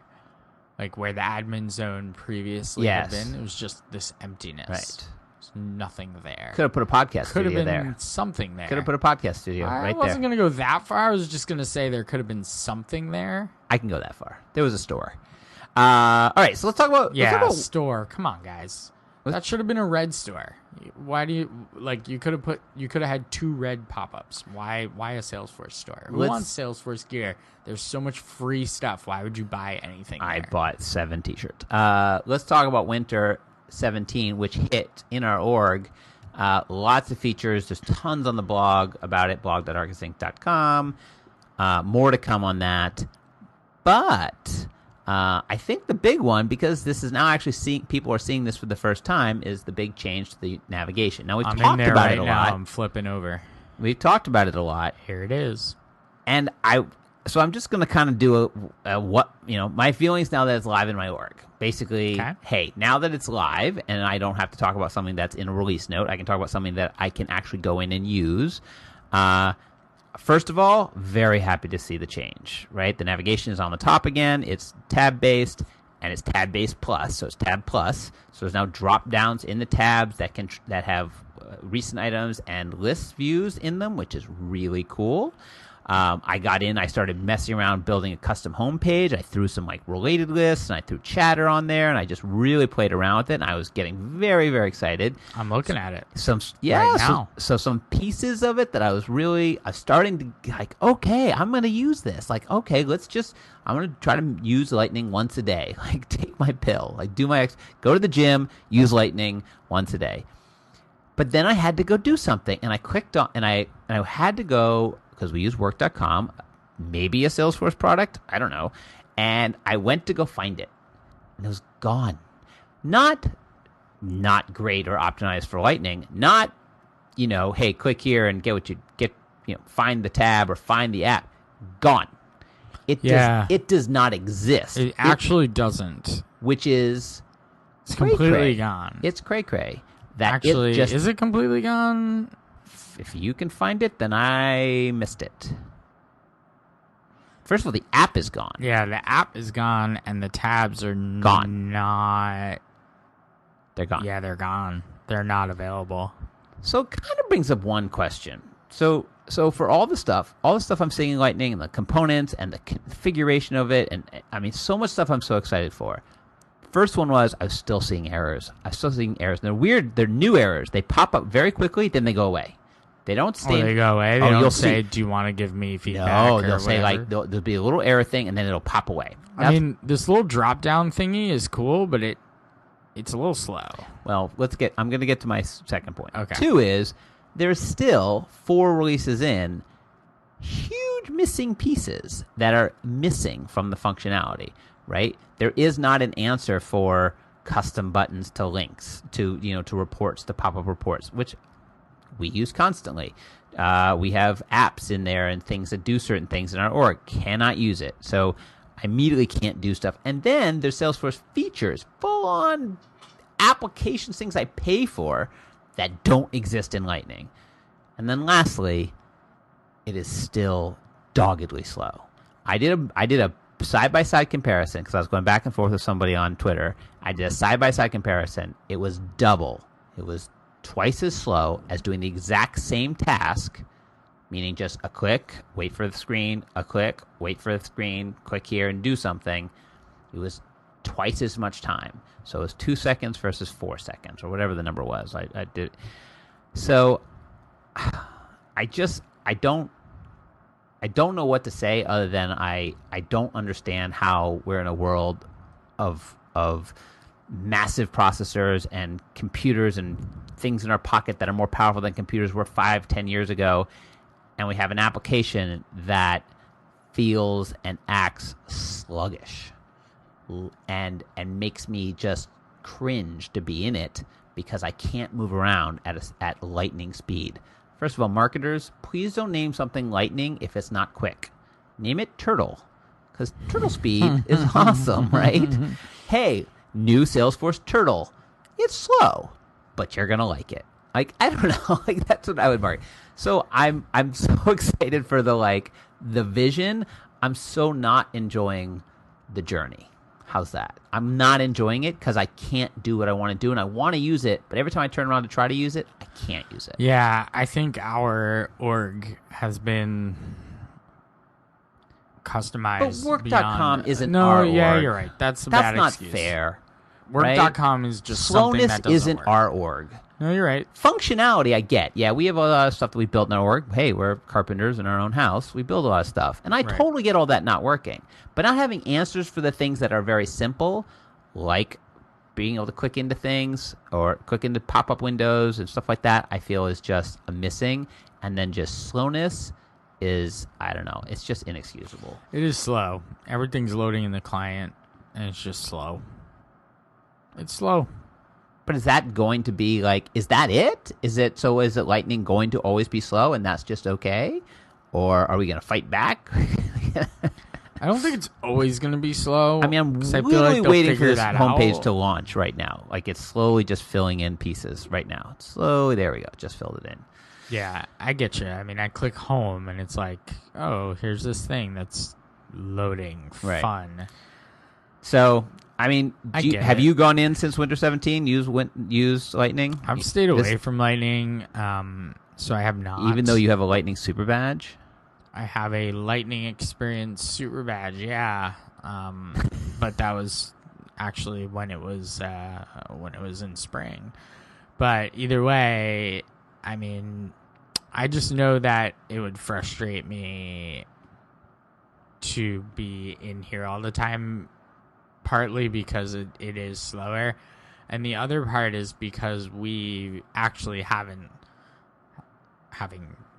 [SPEAKER 2] like where the admin zone previously had been. It was just this emptiness.
[SPEAKER 1] Right.
[SPEAKER 2] Nothing there.
[SPEAKER 1] Could have put a podcast studio there.
[SPEAKER 2] Could have been something there.
[SPEAKER 1] Could have put a podcast studio right there.
[SPEAKER 2] I wasn't going to go that far. I was just going to say there could have been something there.
[SPEAKER 1] I can go that far. There was a store. All right, so let's talk about...
[SPEAKER 2] store. Come on, guys. That should have been a red store. Why do you... you could have had 2 red pop-ups. Why a Salesforce store? Who wants Salesforce gear? There's so much free stuff. Why would you buy anything
[SPEAKER 1] I
[SPEAKER 2] there?
[SPEAKER 1] bought 7 t-shirts. Let's talk about Winter 17, which hit in our org. Lots of features. There's tons on the blog about it, blog.arkusinc.com. More to come on that. But I think the big one, because this is now actually people are seeing this for the first time, is the big change to the navigation. Now, we've talked about it a lot.
[SPEAKER 2] I'm flipping over.
[SPEAKER 1] We've talked about it a lot.
[SPEAKER 2] Here it is.
[SPEAKER 1] And so I'm just going to kind of do my feelings now that it's live in my org. Basically, hey, now that it's live and I don't have to talk about something that's in a release note, I can talk about something that I can actually go in and use. First of all, very happy to see the change, right? The navigation is on the top again. It's tab-based, and it's tab-based plus, so it's tab plus. So there's now drop-downs in the tabs that have recent items and list views in them, which is really cool. I got in, I started messing around building a custom homepage. I threw some related lists, and I threw chatter on there, and I just really played around with it, and I was getting very, very excited.
[SPEAKER 2] I'm looking at it.
[SPEAKER 1] Right now. So some pieces of it that I was starting to okay, I'm going to use this. I'm going to try to use Lightning once a day. Take my pill. Go to the gym, use Lightning once a day. But then I had to go do something, and I clicked on, and I had to go, because we use work.com, maybe a Salesforce product, I don't know, and I went to go find it, and it was gone. Not great or optimized for Lightning, not, hey, click here and get what you get, find the tab or find the app. Gone. It does not exist.
[SPEAKER 2] It actually doesn't.
[SPEAKER 1] Which is
[SPEAKER 2] it's completely gone.
[SPEAKER 1] It's cray-cray.
[SPEAKER 2] Is it completely gone?
[SPEAKER 1] If you can find it, then I missed it. First of all, the app is gone.
[SPEAKER 2] Yeah, the app is gone, and the tabs are
[SPEAKER 1] gone. They're gone.
[SPEAKER 2] Yeah, they're gone. They're not available.
[SPEAKER 1] So it kind of brings up one question. So for all the stuff I'm seeing in Lightning, and the components, and the configuration of it, and so much stuff I'm so excited for. First one was I was still seeing errors. And they're weird. They're new errors. They pop up very quickly, then they go away. They don't stay.
[SPEAKER 2] They go away. They don't say, "Do you want to give me feedback?"
[SPEAKER 1] No, they'll say there'll be a little error thing, and then it'll pop away.
[SPEAKER 2] This little drop down thingy is cool, but it's a little slow.
[SPEAKER 1] Well, I'm going to get to my second point.
[SPEAKER 2] Okay.
[SPEAKER 1] 2 is there's still 4 releases in, huge missing pieces that are missing from the functionality. Right? There is not an answer for custom buttons to links to reports, to pop-up reports, which we use constantly. We have apps in there and things that do certain things in our org. Cannot use it. So I immediately can't do stuff. And then there's Salesforce features, full-on applications, things I pay for that don't exist in Lightning. And then lastly, it is still doggedly slow. I did a side-by-side comparison, because I was going back and forth with somebody on Twitter. I did a side-by-side comparison. It was double. It was twice as slow as doing the exact same task, meaning just a click, wait for the screen, a click, wait for the screen, click here and do something. It was twice as much time. So it was 2 seconds versus 4 seconds, or whatever the number was. I did. So I don't know what to say other than I don't understand how we're in a world of massive processors and computers and things in our pocket that are more powerful than computers were 5-10 years ago, and we have an application that feels and acts sluggish and makes me just cringe to be in it, because I can't move around at lightning speed. First of all, marketers, please don't name something Lightning if it's not quick. Name it Turtle, because turtle speed is awesome, right? Hey, new Salesforce Turtle. It's slow, but you're gonna like it. I don't know. That's what I would mark. So I'm so excited for the vision. I'm so not enjoying the journey. How's that? I'm not enjoying it because I can't do what I want to do, and I want to use it, but every time I turn around to try to use it, I can't use it.
[SPEAKER 2] Yeah, I think our org has been customized.
[SPEAKER 1] But work.com isn't
[SPEAKER 2] no,
[SPEAKER 1] our
[SPEAKER 2] yeah,
[SPEAKER 1] org.
[SPEAKER 2] You're right. That's a bad
[SPEAKER 1] not
[SPEAKER 2] excuse.
[SPEAKER 1] Fair.
[SPEAKER 2] Work.com is just
[SPEAKER 1] slowness
[SPEAKER 2] something that
[SPEAKER 1] isn't
[SPEAKER 2] work.
[SPEAKER 1] our org.
[SPEAKER 2] No, you're right.
[SPEAKER 1] Functionality, I get. Yeah, we have a lot of stuff that we built in our org. Hey, we're carpenters in our own house. We build a lot of stuff. And I totally get all that not working. But not having answers for the things that are very simple, like being able to click into things or click into pop-up windows and stuff like that, I feel is just a missing. And then just slowness is, I don't know, it's just inexcusable.
[SPEAKER 2] It is slow. Everything's loading in the client. and it's just slow. It's slow.
[SPEAKER 1] But is that going to be like, is that it? Is it Lightning going to always be slow and that's just okay? Or are we going to fight back?
[SPEAKER 2] I don't think it's always going to be slow.
[SPEAKER 1] I mean, I'm literally waiting for this homepage to launch right now. Like, it's slowly just filling in pieces right now. Slowly, there we go. Just filled it in.
[SPEAKER 2] Yeah, I get you. I mean, I click home and it's like, oh, here's this thing that's loading.
[SPEAKER 1] Right.
[SPEAKER 2] Fun.
[SPEAKER 1] So, I mean, have you gone in since Winter 17? Used Lightning?
[SPEAKER 2] I've stayed away from Lightning, so I have not.
[SPEAKER 1] Even though you have a Lightning super badge?
[SPEAKER 2] I have a Lightning Experience super badge, yeah. But that was actually when it was in spring. But either way, I mean, I just know that it would frustrate me to be in here all the time, partly because it is slower, and the other part is because we actually having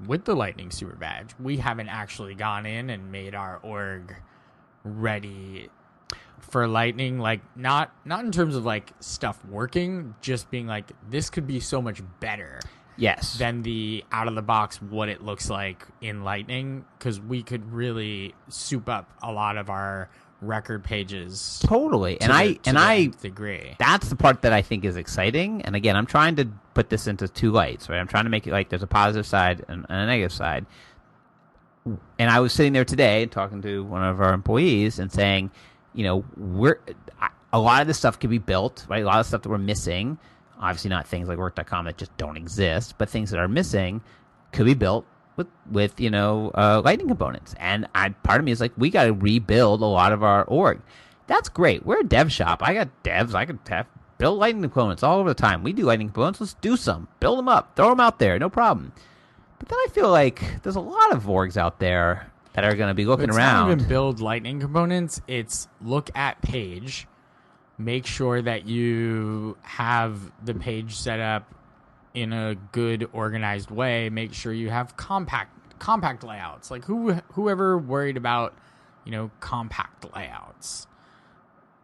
[SPEAKER 2] with the Lightning super badge, we haven't actually gone in and made our org ready for Lightning, like not in terms of like stuff working, just being like, this could be so much better.
[SPEAKER 1] Yes.
[SPEAKER 2] Than the out of the box what it looks like in Lightning, because we could really soup up a lot of our record pages.
[SPEAKER 1] Totally. And I
[SPEAKER 2] agree.
[SPEAKER 1] That's the part that I think is exciting. And again, I'm trying to put this into two lights, right? I'm trying to make it like there's a positive side and a negative side. And I was sitting there today talking to one of our employees and saying, you know, a lot of this stuff could be built, right? A lot of stuff that we're missing, obviously not things like work.com that just don't exist, but things that are missing could be built with Lightning components. And part of me is like, we got to rebuild a lot of our org. That's great. We're a dev shop. I got devs. I could build Lightning components all over the time. We do Lightning components. Let's do some. Build them up. Throw them out there. No problem. But then I feel like there's a lot of orgs out there that are going to be looking around.
[SPEAKER 2] It's not even build Lightning components. It's look at page. Make sure that you have the page set up in a good, organized way. Make sure you have compact layouts. Like whoever worried about, compact layouts,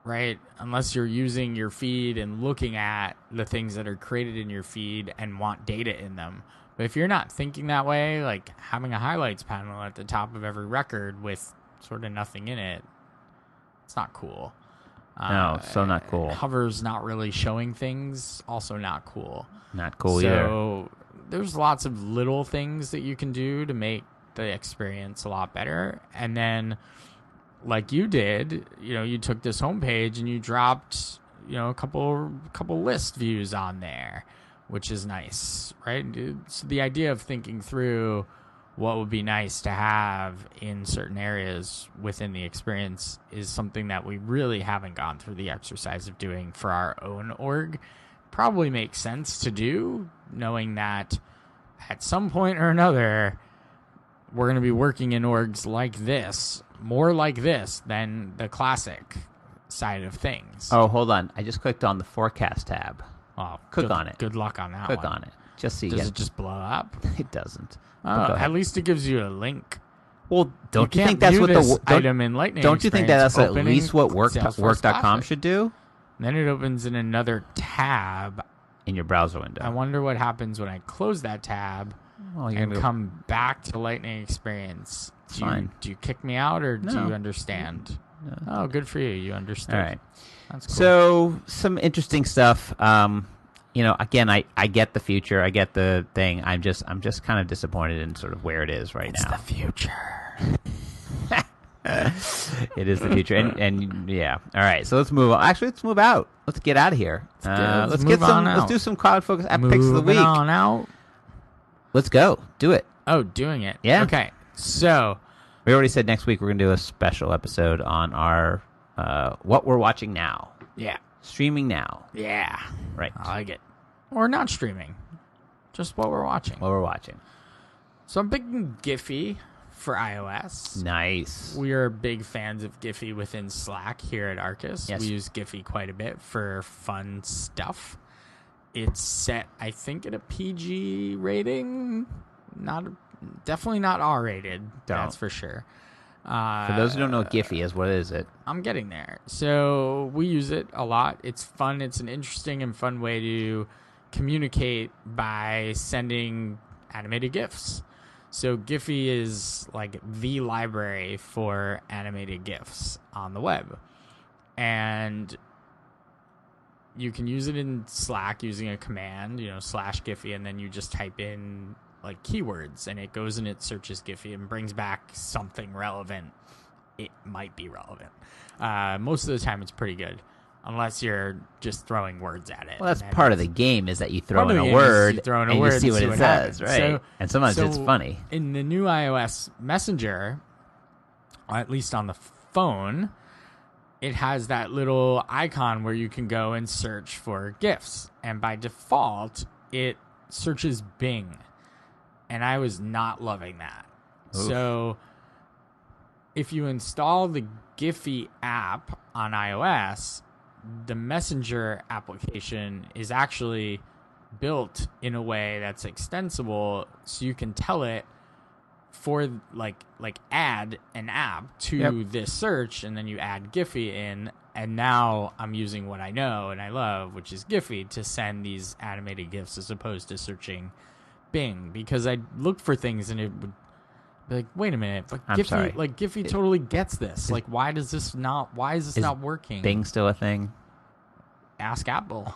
[SPEAKER 2] right? Unless you're using your feed and looking at the things that are created in your feed and want data in them. But if you're not thinking that way, like having a highlights panel at the top of every record with sort of nothing in it, it's not cool.
[SPEAKER 1] No, so not cool.
[SPEAKER 2] Hover's not really showing things, also not cool.
[SPEAKER 1] Not cool either.
[SPEAKER 2] So there's lots of little things that you can do to make the experience a lot better. And then, like you did, you took this homepage and you dropped, a couple list views on there, which is nice, right? So the idea of thinking through what would be nice to have in certain areas within the experience is something that we really haven't gone through the exercise of doing for our own org. Probably makes sense to do, knowing that at some point or another, we're going to be working in orgs like this, more like this than the classic side of things.
[SPEAKER 1] Oh, hold on. I just clicked on the forecast tab.
[SPEAKER 2] Oh,
[SPEAKER 1] click on it.
[SPEAKER 2] Good luck on that
[SPEAKER 1] Click
[SPEAKER 2] one.
[SPEAKER 1] on it. Just see.
[SPEAKER 2] Does it just blow up?
[SPEAKER 1] It doesn't.
[SPEAKER 2] At least it gives you a link.
[SPEAKER 1] Well, don't you think that's what the
[SPEAKER 2] item in Lightning?
[SPEAKER 1] Don't you think that's at least what work.com should do?
[SPEAKER 2] Then it opens in another tab
[SPEAKER 1] in your browser window.
[SPEAKER 2] I wonder what happens when I close that tab and come back to Lightning Experience. Do you kick me out or do you understand? No. Oh, good for you. You understood.
[SPEAKER 1] All right.
[SPEAKER 2] That's cool.
[SPEAKER 1] So some interesting stuff. Again, I get the future. I get the thing. I'm just kind of disappointed in sort of where it is right now.
[SPEAKER 2] It's the future.
[SPEAKER 1] It is the future, and yeah. All right, so let's move on. Actually, let's move out. Let's get out of here. Let's do some CloudFocus app picks of the week.
[SPEAKER 2] On out.
[SPEAKER 1] Let's go. Do it.
[SPEAKER 2] Oh, doing it.
[SPEAKER 1] Yeah.
[SPEAKER 2] Okay. So
[SPEAKER 1] we already said next week we're gonna do a special episode on our what we're watching now.
[SPEAKER 2] Yeah.
[SPEAKER 1] Streaming now.
[SPEAKER 2] Yeah.
[SPEAKER 1] Right.
[SPEAKER 2] I like it. Or not streaming. Just what we're watching.
[SPEAKER 1] What we're watching.
[SPEAKER 2] So I'm picking Giphy for iOS.
[SPEAKER 1] Nice.
[SPEAKER 2] We are big fans of Giphy within Slack here at Arkus.
[SPEAKER 1] Yes.
[SPEAKER 2] We use Giphy quite a bit for fun stuff. It's set, I think, at a PG rating. Definitely not R-rated. That's for sure.
[SPEAKER 1] For those who don't know what Giphy is, what is it?
[SPEAKER 2] I'm getting there. So we use it a lot. It's fun. It's an interesting and fun way to communicate by sending animated GIFs. So Giphy is like the library for animated GIFs on the web. And you can use it in Slack using a command, /Giphy, and then you just type in like keywords, and it goes and it searches Giphy and brings back something relevant. It might be relevant. Most of the time, it's pretty good, unless you're just throwing words at it.
[SPEAKER 1] Well, that's part of the game, is that you throw in a word and you see what it says, right?
[SPEAKER 2] So,
[SPEAKER 1] and sometimes it's funny.
[SPEAKER 2] In the new iOS Messenger, or at least on the phone, it has that little icon where you can go and search for GIFs. And by default, it searches Bing. And I was not loving that. Oof. So if you install the Giphy app on iOS, the Messenger application is actually built in a way that's extensible, so you can tell it for like add an app to this search, and then you add Giphy in, and now I'm using what I know and I love, which is Giphy, to send these animated GIFs as opposed to searching Bing, because I looked for things and it would be like, wait a minute, but Giphy totally gets this. Like, why is this not working?
[SPEAKER 1] Bing still a thing?
[SPEAKER 2] Ask Apple.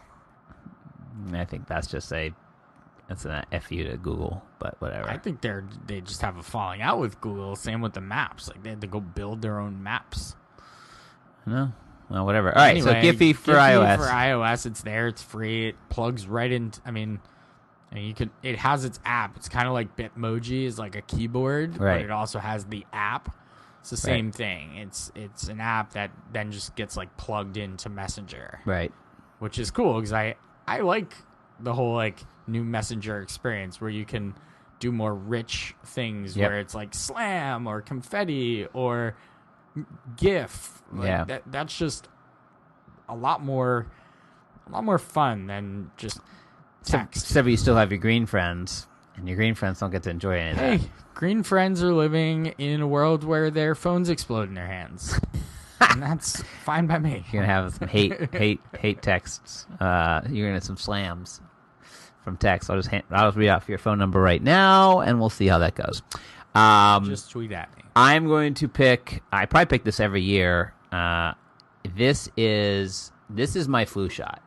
[SPEAKER 1] I think that's just that's an FU to Google, but whatever.
[SPEAKER 2] I think they just have a falling out with Google. Same with the maps. Like, they had to go build their own maps.
[SPEAKER 1] No. Well, whatever. All right, anyway, so Giphy for iOS.
[SPEAKER 2] For iOS, it's there. It's free. It plugs right in. I mean, you could. It has its app. It's kind of like Bitmoji is like a keyboard,
[SPEAKER 1] right?
[SPEAKER 2] But it also has the app. It's the same thing. It's an app that then just gets like plugged into Messenger,
[SPEAKER 1] right?
[SPEAKER 2] Which is cool because I like the whole like new Messenger experience where you can do more rich things where it's like slam or confetti or GIF. Like that's just a lot more fun than just text.
[SPEAKER 1] Except you still have your green friends, and your green friends don't get to enjoy any of that.
[SPEAKER 2] Hey, green friends are living in a world where their phones explode in their hands. And that's fine by me.
[SPEAKER 1] You're gonna have some hate texts. You're gonna have some slams from text. I'll just read out for your phone number right now, and we'll see how that goes.
[SPEAKER 2] Just tweet at me.
[SPEAKER 1] I'm going to pick. I probably pick this every year. This is my flu shot.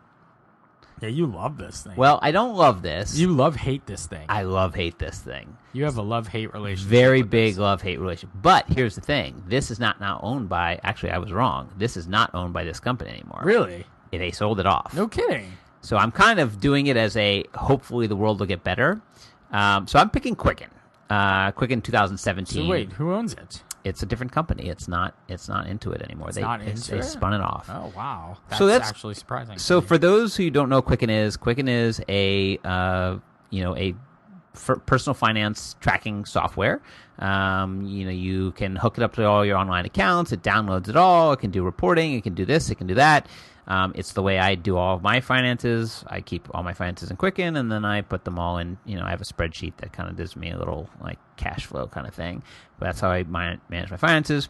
[SPEAKER 2] Yeah, you love this thing.
[SPEAKER 1] Well, I don't love this.
[SPEAKER 2] You hate this thing.
[SPEAKER 1] I hate this thing.
[SPEAKER 2] You have a love-hate relationship.
[SPEAKER 1] Very big love-hate relationship. But here's the thing. This is not now owned by... Actually, I was wrong. This is not owned by this company anymore.
[SPEAKER 2] Really?
[SPEAKER 1] They sold it off.
[SPEAKER 2] No kidding.
[SPEAKER 1] So I'm kind of doing it as hopefully the world will get better. So I'm picking Quicken. Quicken 2017.
[SPEAKER 2] So wait, who owns it?
[SPEAKER 1] It's a different company. It's not Intuit anymore. They spun it off.
[SPEAKER 2] Oh wow, that's actually surprising.
[SPEAKER 1] So for those who don't know, Quicken is a personal finance tracking software. You can hook it up to all your online accounts. It downloads it all. It can do reporting. It can do this. It can do that. It's the way I do all of my finances. I keep all my finances in Quicken, and then I put them all in. I have a spreadsheet that kind of gives me a little like cash flow kind of thing. But that's how I manage my finances.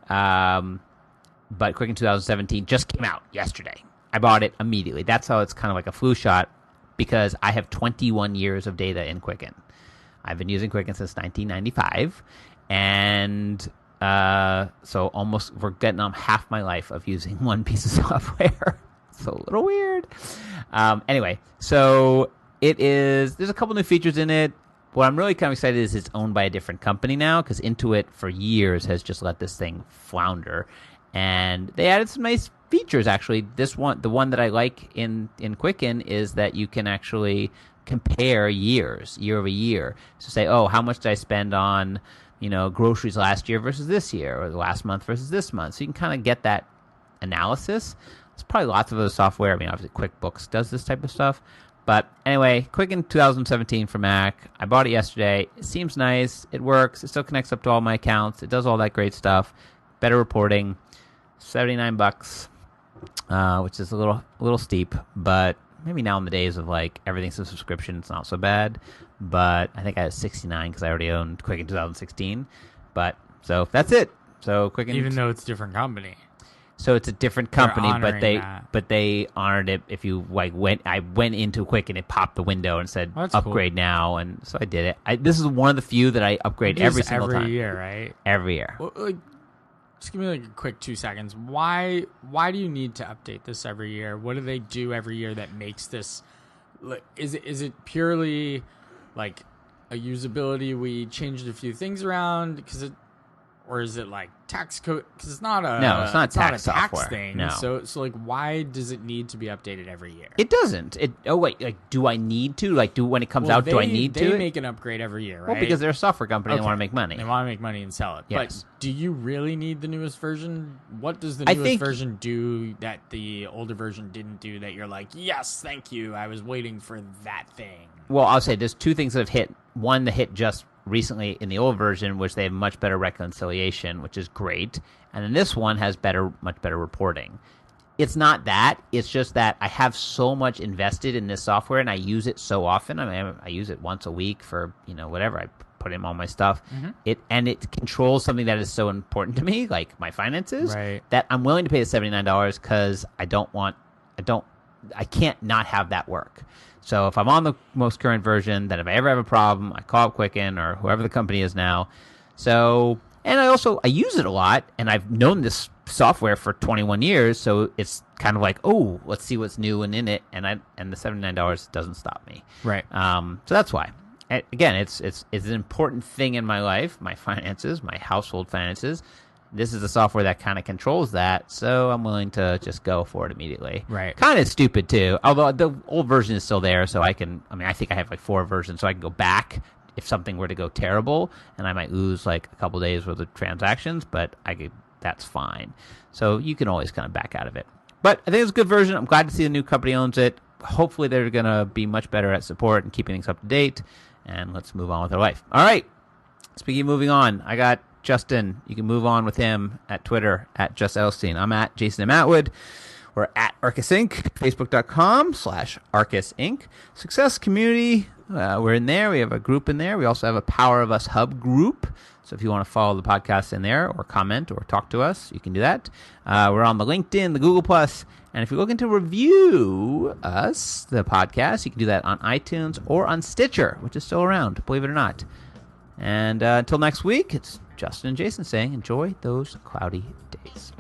[SPEAKER 1] But Quicken 2017 just came out yesterday. I bought it immediately. That's how it's kind of like a flu shot, because I have 21 years of data in Quicken. I've been using Quicken since 1995, and so almost we're getting on half my life of using one piece of software. It's a little weird. Anyway, so there's a couple new features in it. What I'm really kind of excited is it's owned by a different company now, because Intuit for years has just let this thing flounder. And they added some nice features, actually. The one that I like in Quicken is that you can actually compare year over year. So say, how much did I spend on groceries last year versus this year, or the last month versus this month. So you can kind of get that analysis. There's probably lots of other software. I mean, obviously QuickBooks does this type of stuff. But anyway, Quicken 2017 for Mac. I bought it yesterday. It seems nice. It works. It still connects up to all my accounts. It does all that great stuff. Better reporting. $79, which is a little steep, but maybe now in the days of like everything's a subscription, it's not so bad. But I think I had 69 because I already owned Quicken 2016. But so that's it. So Quicken,
[SPEAKER 2] even though it's a different company.
[SPEAKER 1] So it's a different company,
[SPEAKER 2] honoring
[SPEAKER 1] but they honored it. If you I went into Quicken, it popped the window and said upgrade now, and so I did it. This is one of the few that I upgrade every single time.
[SPEAKER 2] Every year, right?
[SPEAKER 1] Every year.
[SPEAKER 2] Well, just give me like a quick 2 seconds. Why do you need to update this every year? What do they do every year that makes this? Is it purely like a usability? We changed a few things around or is it like tax code? Because it's not a
[SPEAKER 1] tax
[SPEAKER 2] tax thing.
[SPEAKER 1] No.
[SPEAKER 2] So like, why does it need to be updated every year?
[SPEAKER 1] It doesn't. Do I need to? When it comes out, do I need to?
[SPEAKER 2] They make an upgrade every year, right?
[SPEAKER 1] Well, because they're a software company, they want to make money.
[SPEAKER 2] They want to make money and sell it.
[SPEAKER 1] Yes.
[SPEAKER 2] But do you really need the newest version? What does the newest version do that the older version didn't do? That you're like, yes, thank you. I was waiting for that thing.
[SPEAKER 1] Well, I'll say there's two things that have hit. One, the hit just recently in the old version, which they have much better reconciliation, which is great. And then this one has much better reporting. It's not that. It's just that I have so much invested in this software and I use it so often. I mean, I use it once a week for, whatever. I put in all my stuff. Mm-hmm. It controls something that is so important to me, like my finances,
[SPEAKER 2] right,
[SPEAKER 1] that I'm willing to pay the $79 because I can't not have that work. So if I'm on the most current version, then if I ever have a problem, I call up Quicken or whoever the company is now. So, and I use it a lot, and I've known this software for 21 years, so it's kind of like, oh, let's see what's new and in it, and the $79 doesn't stop me.
[SPEAKER 2] Right.
[SPEAKER 1] So that's why. Again, it's an important thing in my life, my finances, my household finances. This is the software that kind of controls that, so I'm willing to just go for it immediately.
[SPEAKER 2] Right.
[SPEAKER 1] Kind of stupid, too. Although the old version is still there, so I think I have like 4 versions, so I can go back if something were to go terrible, and I might lose like a couple days worth of transactions, but that's fine. So you can always kind of back out of it. But I think it's a good version. I'm glad to see the new company owns it. Hopefully they're going to be much better at support and keeping things up to date, and let's move on with our life. All right. Speaking of moving on, I got Justin. You can move on with him at Twitter, at Just Elstein. I'm at Jason M. Atwood. We're at Arkus Inc., Facebook.com/Arkus Inc. Success Community. We're in there. We have a group in there. We also have a Power of Us Hub group. So if you want to follow the podcast in there or comment or talk to us, you can do that. We're on the LinkedIn, the Google+. And if you're looking to review us, the podcast, you can do that on iTunes or on Stitcher, which is still around, believe it or not. And until next week, it's Justin and Jason saying enjoy those cloudy days.